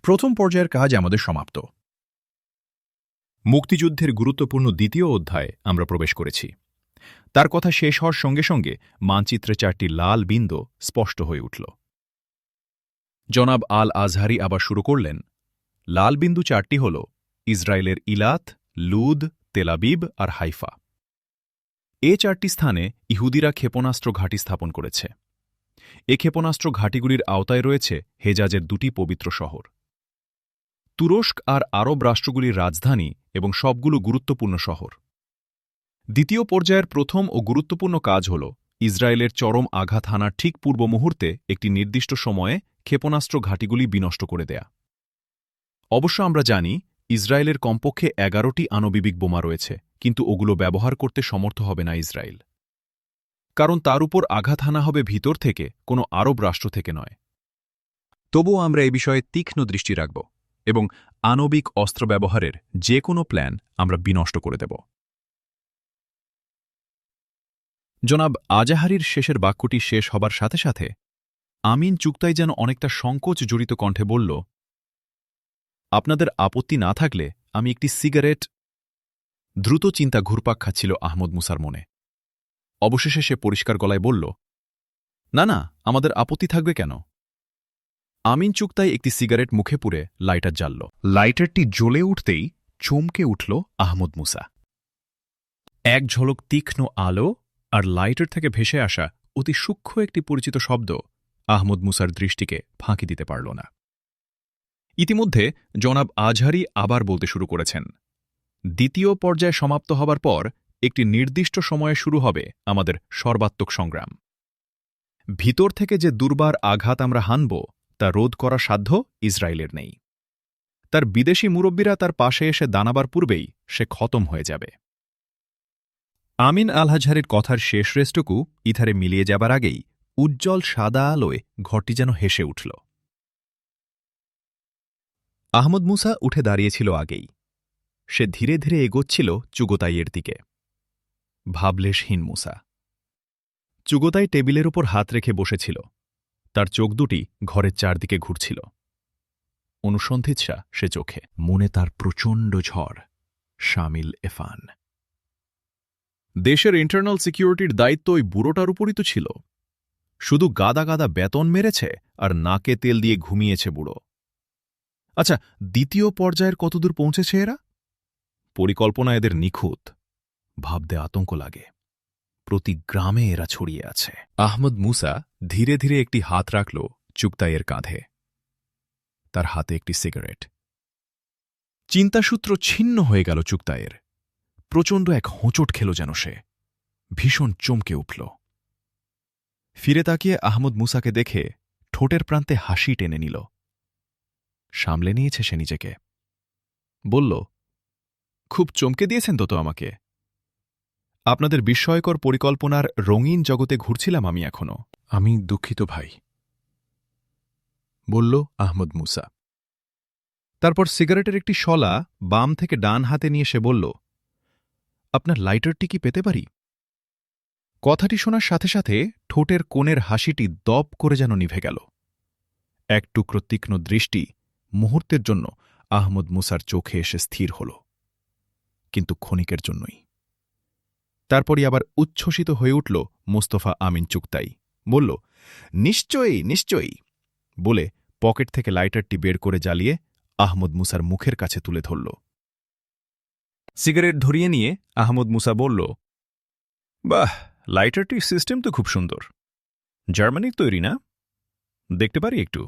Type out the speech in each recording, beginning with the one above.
প্রথম পর্যায়ের কাজ আমাদের সমাপ্ত। মুক্তিযুদ্ধের গুরুত্বপূর্ণ দ্বিতীয় অধ্যায়ে আমরা প্রবেশ করেছি। তার কথা শেষ হওয়ার সঙ্গে সঙ্গে মানচিত্রে 4টি লাল বিন্দু স্পষ্ট হয়ে উঠল। জনাব আল আজহারি আবার শুরু করলেন, লাল বিন্দু 4টি হল ইসরায়েলের ইলাত, লুদ, তেলাবিব আর হাইফা। এ 4টি স্থানে ইহুদিরা ক্ষেপণাস্ত্র ঘাঁটি স্থাপন করেছে। এ ক্ষেপণাস্ত্র ঘাঁটিগুলির আওতায় রয়েছে হেজাজের 2টি পবিত্র শহর। তুরস্ক আর আরব রাষ্ট্রগুলির রাজধানী এবং সবগুলো গুরুত্বপূর্ণ শহর। দ্বিতীয় পর্যায়ের প্রথম ও গুরুত্বপূর্ণ কাজ হল ইসরায়েলের চরম আঘাত হানার ঠিক পূর্ব মুহূর্তে একটি নির্দিষ্ট সময়ে ক্ষেপণাস্ত্র ঘাঁটিগুলি বিনষ্ট করে দেয়া। অবশ্য আমরা জানি ইসরায়েলের কমপক্ষে 11টি আণবিক বোমা রয়েছে, কিন্তু ওগুলো ব্যবহার করতে সমর্থ হবে না ইসরায়েল। কারণ তার উপর আঘাত হানা হবে ভিতর থেকে, কোনো আরব রাষ্ট্র থেকে নয়। তবুও আমরা এ বিষয়ে তীক্ষ্ণ দৃষ্টি রাখব এবং আণবিক অস্ত্র ব্যবহারের যে কোনো প্ল্যান আমরা বিনষ্ট করে দেব। জনাব আজাহারির শেষের বাক্যটি শেষ হবার সাথে সাথে আমিন চুগতাই যেন অনেকটা সংকোচ জড়িত কণ্ঠে বলল, আপনাদের আপত্তি না থাকলে আমি একটি সিগারেট। দ্রুত চিন্তা ঘুরপাক খাচ্ছিল আহমদ মুসার মনে। অবশেষে সে পরিষ্কার গলায় বলল, না না, আমাদের আপত্তি থাকবে কেন? আমিন চুগতাই একটি সিগারেট মুখে পুরে লাইটার জ্বালল। লাইটারটি জ্বলে উঠতেই চমকে উঠল আহমদ মুসা। এক ঝলক তীক্ষ্ণ আলো আর লাইটার থেকে ভেসে আসা অতি সূক্ষ্ম একটি পরিচিত শব্দ আহমদ মুসার দৃষ্টিকে ফাঁকি দিতে পারল না। ইতিমধ্যে জনাব আজহারি আবার বলতে শুরু করেছেন, দ্বিতীয় পর্যায় সমাপ্ত হবার পর একটি নির্দিষ্ট সময়ে শুরু হবে আমাদের সর্বাত্মক সংগ্রাম। ভিতর থেকে যে দুর্বার আঘাত আমরা হানব তা রোধ করার সাধ্য ইসরায়েলের নেই। তার বিদেশি মুরব্বীরা তার পাশে এসে দাঁড়াবার পূর্বেই সে খতম হয়ে যাবে। আমিন আল আজহারির কথার শেষ রেসটুকু ইথারে মিলিয়ে যাবার আগেই উজ্জ্বল সাদা আলোয় ঘরটি যেন হেসে উঠল। আহমদ মুসা উঠে দাঁড়িয়েছিল আগেই। সে ধীরে ধীরে এগোচ্ছিল চুগতাইয়ের দিকে। ভাবলেশহীন মুসা। চুগতাই টেবিলের উপর হাত রেখে বসেছিল। তার চোখ দুটি ঘরের চারদিকে ঘুরছিল। অনুসন্ধিৎসা সে চোখে। মনে তার প্রচণ্ড ঝড়, শামিল এফান। দেশের ইন্টারনাল সিকিউরিটির দায়িত্ব ওই বুড়োটার উপরই তো ছিল। শুধু গাদা গাদা বেতন মেরেছে আর নাকে তেল দিয়ে ঘুমিয়েছে বুড়ো। আচ্ছা, দ্বিতীয় পর্যায়ের কতদূর পৌঁছেছে এরা? পরিকল্পনা এদের নিখুঁত। ভাবতে আতঙ্ক লাগে। প্রতি গ্রামে এরা ছড়িয়ে আছে। আহমদ মুসা ধীরে ধীরে একটি হাত রাখল চুগতাইয়ের কাঁধে। তার হাতে একটি সিগারেট। চিন্তাসূত্র ছিন্ন হয়ে গেল চুগতাইয়ের। প্রচণ্ড এক হোঁচট খেল যেন সে। ভীষণ চমকে উঠল। ফিরে তাকিয়ে আহমদ মুসাকে দেখে ঠোঁটের প্রান্তে হাসি টেনে নিল। সামলে নিয়েছে সে নিজেকে। বলল, খুব চমকে দিয়েছেন তো আমাকে। আপনাদের বিস্ময়কর পরিকল্পনার রঙিন জগতে ঘুরছিলাম আমি এখনো। আমি দুঃখিত ভাই, বলল আহমদ মুসা। তারপর সিগারেটের একটি শলা বাম থেকে ডান হাতে নিয়ে সে বলল, আপনার লাইটারটি কি পেতে পারি? কথাটি শোনার সাথে সাথে ঠোঁটের কোণের হাসিটি দপ করে যেন নিভে গেল। এক টুকরো তীক্ষ্ণ দৃষ্টি মুহূর্তের জন্য আহমদ মুসার চোখে এসে স্থির হল, কিন্তু ক্ষণিকের জন্যই। তারপরই আবার উচ্ছ্বসিত হয়ে উঠল মোস্তফা আমিন চুগতাই। বলল, নিশ্চয়ই নিশ্চয়ই, বলে পকেট থেকে লাইটারটি বের করে জ্বালিয়ে আহমদ মুসার মুখের কাছে তুলে ধরল। সিগারেট ধরিয়ে নিয়ে আহমদ মুসা বলল, বাহ, লাইটারটির সিস্টেম তো খুব সুন্দর। জার্মানির তৈরি না? দেখতে পারি একটু?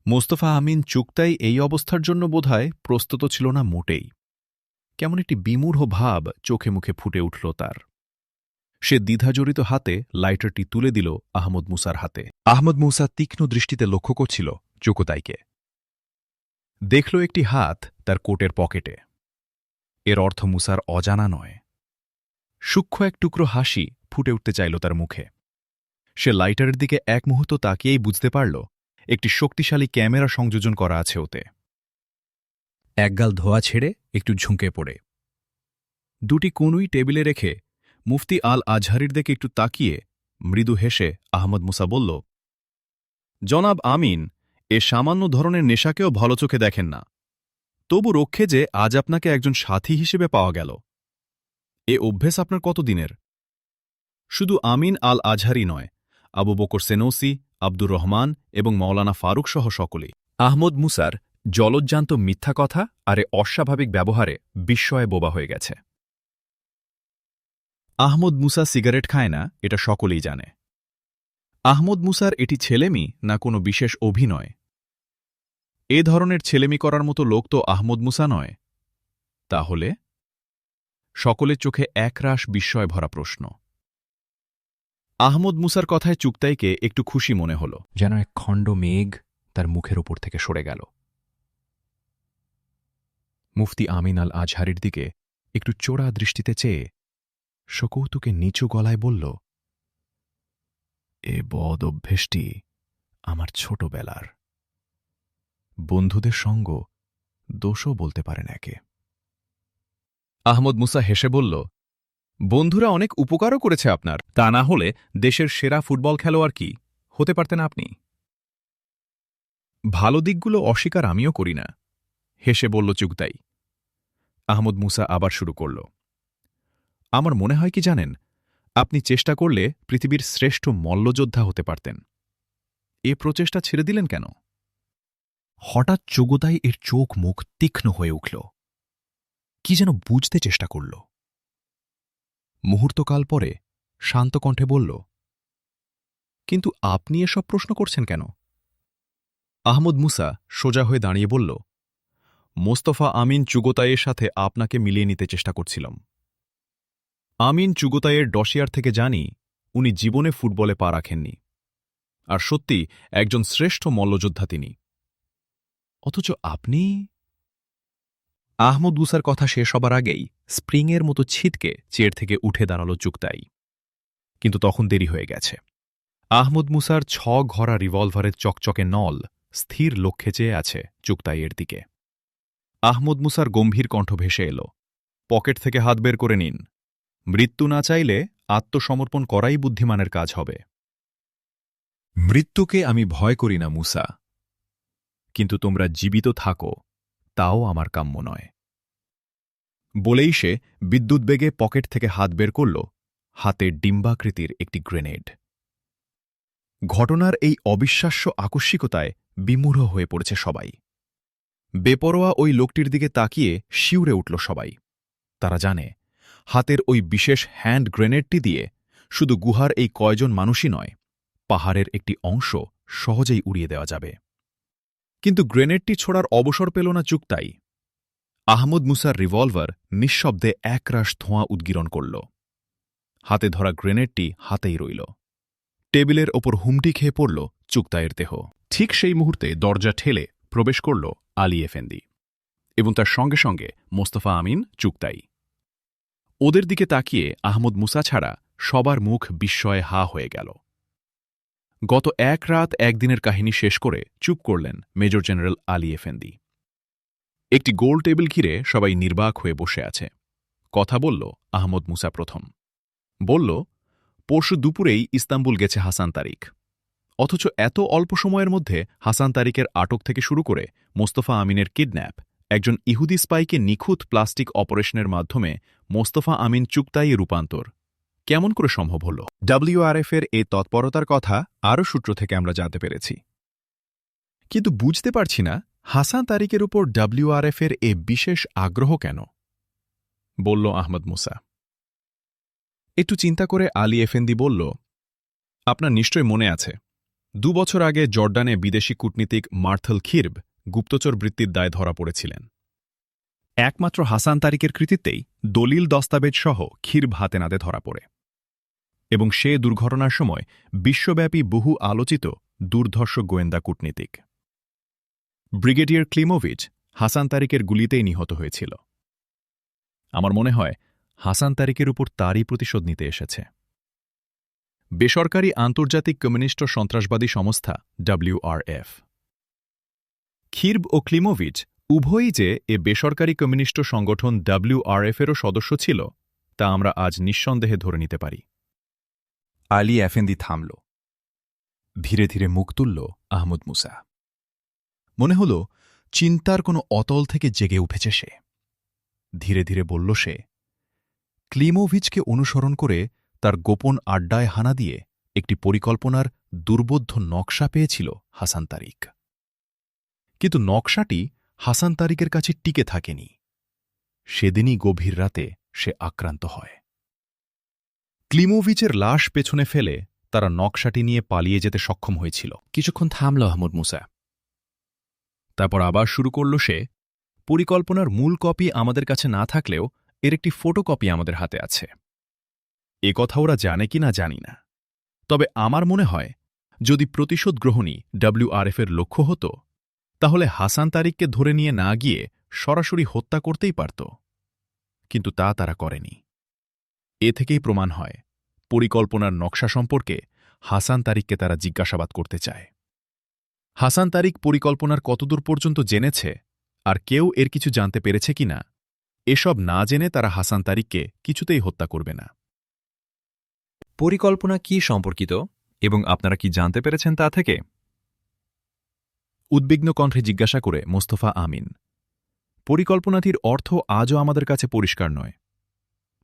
মোস্তফা আমিন চুগতাই এই অবস্থার জন্য বোধহয় প্রস্তুত ছিল না মোটেই। কেমন একটি বিমূঢ় ভাব চোখে মুখে ফুটে উঠল তার। সে দ্বিধাজড়িত হাতে লাইটারটি তুলে দিল আহমদ মুসার হাতে। আহমদ মুসা তীক্ষ্ণ দৃষ্টিতে লক্ষ্য করছিল চুগতাইকে। দেখল একটি হাত তার কোটের পকেটে। এর অর্থ মুসার অজানা নয়। সূক্ষ্ম এক টুকরো হাসি ফুটে উঠতে চাইল তার মুখে। সে লাইটারের দিকে এক মুহূর্ত তাকিয়েই বুঝতে পারল একটি শক্তিশালী ক্যামেরা সংযোজন করা আছে ওতে। একগাল ধোয়া ছেড়ে একটু ঝুঁকে পড়ে দুটি কনুই টেবিলে রেখে মুফতি আল আজহারির দিকে একটু তাকিয়ে মৃদু হেসে আহমদ মুসা বলল, জনাব আমিন, এ সামান্য ধরনের নেশাকেও ভালো চোখে দেখেন না। তবু রক্ষে যে আজ আপনাকে একজন সাথী হিসেবে পাওয়া গেল। এ অভ্যেস আপনার কতদিনের? শুধু আমিন আল আজহারি নয়, আবু বকর সেনৌসি, আব্দুর রহমান এবং মওলানা ফারুক সহ সকলেই। আহমদ মুসার জলজ্জান্ত মিথ্যা কথা আর এ অস্বাভাবিক ব্যবহারে বিস্ময়ে বোবা হয়ে গেছে। আহমদ মুসা সিগারেট খায় না, এটা সকলেই জানে। আহমদ মুসার এটি ছেলেমি না কোনো বিশেষ অভিনয়? এ ধরনের ছেলেমি করার মতো লোক তো আহমদ মুসা নয়। তাহলে? সকলের চোখে একরাশ বিস্ময় ভরা প্রশ্ন। আহমদ মুসার কথায় চুগতাইকে একটু খুশি মনে হল, যেন এক খণ্ড মেঘ তার মুখের ওপর থেকে সরে গেল। মুফতি আমিন আল আজহারির দিকে একটু চোরা দৃষ্টিতে চেয়ে সকৌতুকে নিচু গলায় বলল, এ বদ অভ্যেসটি আমার ছোটবেলার। বন্ধুদের সঙ্গ দোষও বলতে পারেন একে। আহমদ মুসা হেসে বলল, বন্ধুরা অনেক উপকারও করেছে আপনার, তা না হলে দেশের সেরা ফুটবল খেলোয়াড় কি হতে পারতেন আপনি? ভালো দিকগুলো অস্বীকার আমিও করি না, হেসে বলল চুগতাই। আহমদ মুসা আবার শুরু করল, আমার মনে হয় কি জানেন, আপনি চেষ্টা করলে পৃথিবীর শ্রেষ্ঠ মল্লযোদ্ধা হতে পারতেন। এ প্রচেষ্টা ছেড়ে দিলেন কেন? হঠাৎ চুগতাই এর চোখ মুখ তীক্ষ্ণ হয়ে উঠল, কি যেন বুঝতে চেষ্টা করল। মুহূর্তকাল পরে শান্ত কণ্ঠে বলল, কিন্তু আপনি এসব প্রশ্ন করছেন কেন? আহমদ মুসা সোজা হয়ে দাঁড়িয়ে বলল, মোস্তফা আমিন চুগতাইয়ের সাথে আপনাকে মিলিয়ে নিতে চেষ্টা করছিলাম। আমিন চুগতাইয়ের ডসিয়ার থেকে জানি উনি জীবনে ফুটবলে পা রাখেননি, আর সত্যি একজন শ্রেষ্ঠ মল্লযোদ্ধা তিনি। অথচ আপনি? আহমদ মুসার কথা শেষ হবার আগেই স্প্রিংয়ের মতো ছিটকে চেয়ার থেকে উঠে দাঁড়াল চুগতাই। কিন্তু তখন দেরি হয়ে গেছে। আহমদ মুসার 6 ঘরা রিভলভারের চকচকে নল স্থির লক্ষ্যে চেয়ে আছে চুগতাইয়ের দিকে। আহমদ মুসার গম্ভীর কণ্ঠ ভেসে এল, পকেট থেকে হাত বের করে নিন। মৃত্যু না চাইলে আত্মসমর্পণ করাই বুদ্ধিমানের কাজ হবে। মৃত্যুকে আমি ভয় করি না মুসা, কিন্তু তোমরা জীবিত থাকো তাও আমার কাম্য নয়। বলেই সে বিদ্যুৎ বেগে পকেট থেকে হাত বের করল হাতে ডিম্বাকৃতির একটি গ্রেনেড। ঘটনার এই অবিশ্বাস্য আকস্মিকতায় বিমূঢ় হয়ে পড়েছে সবাই। বেপরোয়া ওই লোকটির দিকে তাকিয়ে শিউরে উঠল সবাই। তারা জানে হাতের ওই বিশেষ হ্যান্ড গ্রেনেডটি দিয়ে শুধু গুহার এই কয়জন মানুষই নয়, পাহাড়ের একটি অংশ সহজেই উড়িয়ে দেওয়া যাবে। কিন্তু গ্রেনেডটি ছোড়ার অবসর পেল না চুগতাই। আহমদ মুসার রিভলভার নিঃশব্দে একরাশ ধোঁয়া উদ্গীরণ করল। হাতে ধরা গ্রেনেডটি হাতেই রইল। টেবিলের ওপর হুমটি খেয়ে পড়ল চুগতাইয়ের দেহ। ঠিক সেই মুহূর্তে দরজা ঠেলে প্রবেশ করল আলী এফেন্দি এবং তার সঙ্গে সঙ্গে মোস্তফা আমিন চুগতাই। ওদের দিকে তাকিয়ে আহমদ মুসা ছাড়া সবার মুখ বিস্ময়ে হা হয়ে গেল। গত এক রাত একদিনের কাহিনী শেষ করে চুপ করলেন মেজর জেনারেল আলী এফেন্দি। একটি গোল টেবিল ঘিরে সবাই নির্বাক হয়ে বসে আছে। কথা বলল আহমদ মুসা প্রথম। বলল, পরশু দুপুরেই ইস্তাম্বুল গেছে হাসান তারিক। অথচ এত অল্প সময়ের মধ্যে হাসান তারিকের আটক থেকে শুরু করে মোস্তফা আমিনের কিডন্যাপ, একজন ইহুদি স্পাইকে নিখুঁত প্লাস্টিক অপারেশনের মাধ্যমে মোস্তফা আমিন চুগতাইয়ে রূপান্তর কেমন করে সম্ভব হল? ডব্লিউআরএফের এ তৎপরতার কথা আরও সূত্র থেকে আমরা জানতে পেরেছি। কিন্তু বুঝতে পারছি না হাসান তারিকের উপর ডব্লিউআরএফের এ বিশেষ আগ্রহ কেন, বলল আহমদ মুসা। একটু চিন্তা করে আলী এফেন্দি বলল, আপনার নিশ্চয় মনে আছে 2 বছর আগে জর্ডানে বিদেশি কূটনীতিক মার্থল খিরব গুপ্তচর বৃত্তির দায়ে ধরা পড়েছিলেন। একমাত্র হাসান তারিকের কৃতিত্বেই দলিল দস্তাবেজ সহ খিরব হাতে নাতে ধরা পড়ে এবং সে দুর্ঘটনার সময় বিশ্বব্যাপী বহু আলোচিত দুর্ধর্ষ গোয়েন্দা কূটনীতিক। ব্রিগেডিয়ার ক্লিমোভিচ হাসান তারিকের গুলিতেই নিহত হয়েছিল। আমার মনে হয় হাসান তারিকের উপর তারই প্রতিশোধ নিতে এসেছে। বেসরকারি আন্তর্জাতিক কমিউনিস্ট সন্ত্রাসবাদী সংস্থা ডব্লিউআরএফ। খিরব ও ক্লিমোভিচ উভয়ই যে এ বেসরকারি কমিউনিস্ট সংগঠন ডব্লিউআরএফেরও সদস্য ছিল তা আমরা আজ নিঃসন্দেহে ধরে নিতে পারি। আলী এফেন্দি থামল। ধীরে ধীরে মুখ তুলল আহমদ মুসা। মনে হল চিন্তার কোনো অতল থেকে জেগে উঠেছে সে। ধীরে ধীরে বলল সে, ক্লিমোভিচকে অনুসরণ করে তার গোপন আড্ডায় হানা দিয়ে একটি পরিকল্পনার দুর্বোধ্য নকশা পেয়েছিল হাসান তারিক। কিন্তু নকশাটি হাসান তারিকের কাছে টিকে থাকেনি। সেদিনই গভীর রাতে সে আক্রান্ত হয়। ক্লিমোভিচের লাশ পেছনে ফেলে তারা নকশাটি নিয়ে পালিয়ে যেতে সক্ষম হয়েছিল। কিছুক্ষণ থামল আহমদ মুসা। তারপর আবার শুরু করল সে, পরিকল্পনার মূল কপি আমাদের কাছে না থাকলেও এর একটি ফটোকপি আমাদের হাতে আছে। এ কথা ওরা জানে কি না জানি না, তবে আমার মনে হয় যদি প্রতিশোধ গ্রহণই WRF এর লক্ষ্য হতো, তাহলে হাসান তারিককে ধরে নিয়ে না গিয়ে সরাসরি হত্যা করতেই পারত। কিন্তু তা তারা করেনি। এ থেকেই প্রমাণ হয় পরিকল্পনার নকশা সম্পর্কে হাসান তারিককে তারা জিজ্ঞাসাবাদ করতে চায়। হাসান তারিক পরিকল্পনার কতদূর পর্যন্ত জেনেছে আর কেউ এর কিছু জানতে পেরেছে কিনা, এসব না জেনে তারা হাসান তারিককে কিছুতেই হত্যা করবে না। পরিকল্পনা কি সম্পর্কিত এবং আপনারা কি জানতে পেরেছেন তা থেকে? উদ্বিগ্ন কণ্ঠে জিজ্ঞাসা করে মোস্তফা আমিন। পরিকল্পনাটির অর্থ আজও আমাদের কাছে পরিষ্কার নয়।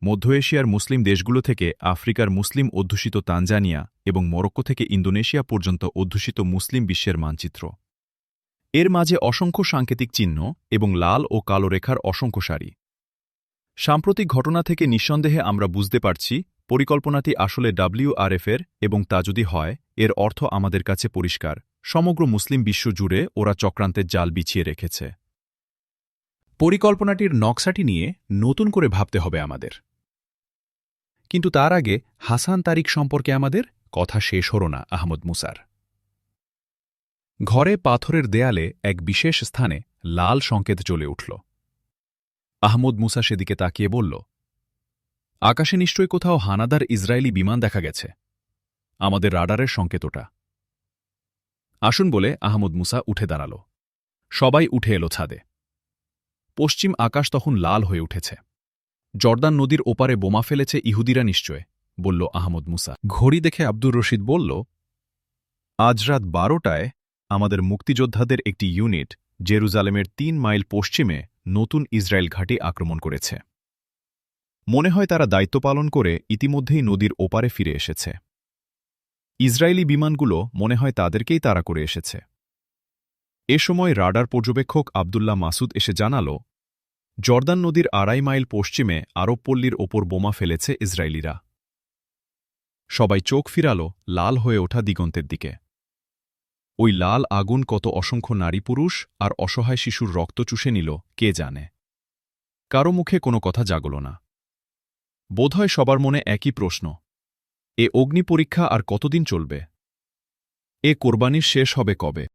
মধ্য এশিয়ার মুসলিম দেশগুলো থেকে আফ্রিকার মুসলিম অধ্যুষিত তানজানিয়া এবং মরক্কো থেকে ইন্দোনেশিয়া পর্যন্ত অধ্যুষিত মুসলিম বিশ্বের মানচিত্র। এর মাঝে অসংখ্য সাংকেতিক চিহ্ন এবং লাল ও কালো রেখার অসংখ্য সারি। সাম্প্রতিক ঘটনা থেকে নিঃসন্দেহে আমরা বুঝতে পারছি পরিকল্পনাটি আসলে WRF এর, এবং তা যদি হয় এর অর্থ আমাদের কাছে পরিষ্কার, সমগ্র মুসলিম বিশ্ব জুড়ে ওরা চক্রান্তের জাল বিছিয়ে রেখেছে। পরিকল্পনাটির নকশাটি নিয়ে নতুন করে ভাবতে হবে আমাদের। কিন্তু তার আগে হাসান তারিক সম্পর্কে আমাদের কথা শেষ হল না আহমদ মুসার। ঘরে পাথরের দেয়ালে এক বিশেষ স্থানে লাল সংকেত জ্বলে উঠল। আহমদ মুসা সেদিকে তাকিয়ে বলল, আকাশে নিশ্চয়ই কোথাও হানাদার ইসরায়েলি বিমান দেখা গেছে। আমাদের রাডারের সংকেত ওটা। আসুন বলে আহমদ মুসা উঠে দাঁড়াল। সবাই উঠে এলো ছাদে। পশ্চিম আকাশ তখন লাল হয়ে উঠেছে। জর্দান নদীর ওপারে বোমা ফেলেছে ইহুদিরা নিশ্চয়, বলল আহমদ মুসা। ঘড়ি দেখে আব্দুর রশিদ বলল, আজ রাত 12টায় আমাদের মুক্তিযোদ্ধাদের একটি ইউনিট জেরুজালেমের 3 মাইল পশ্চিমে নতুন ইসরায়েল ঘাঁটি আক্রমণ করেছে। মনে হয় তারা দায়িত্ব পালন করে ইতিমধ্যেই নদীর ওপারে ফিরে এসেছে। ইসরায়েলি বিমানগুলো মনে হয় তাদেরকেই তাড়া করে এসেছে। এ সময় রাডার পর্যবেক্ষক আবদুল্লাহ মাসুদ এসে জানাল, জর্দান নদীর 2.5 মাইল পশ্চিমে আরব পল্লীর ওপর বোমা ফেলেছে ইসরায়েলিরা। সবাই চোখ ফিরাল লাল হয়ে ওঠা দিগন্তের দিকে। ওই লাল আগুন কত অসংখ্য নারী পুরুষ আর অসহায় শিশুর রক্ত চুষে নিল কে জানে। কারো মুখে কোনো কথা জাগল না। বোধহয় সবার মনে একই প্রশ্ন, এ অগ্নি পরীক্ষা আর কতদিন চলবে? এ কোরবানির শেষ হবে কবে?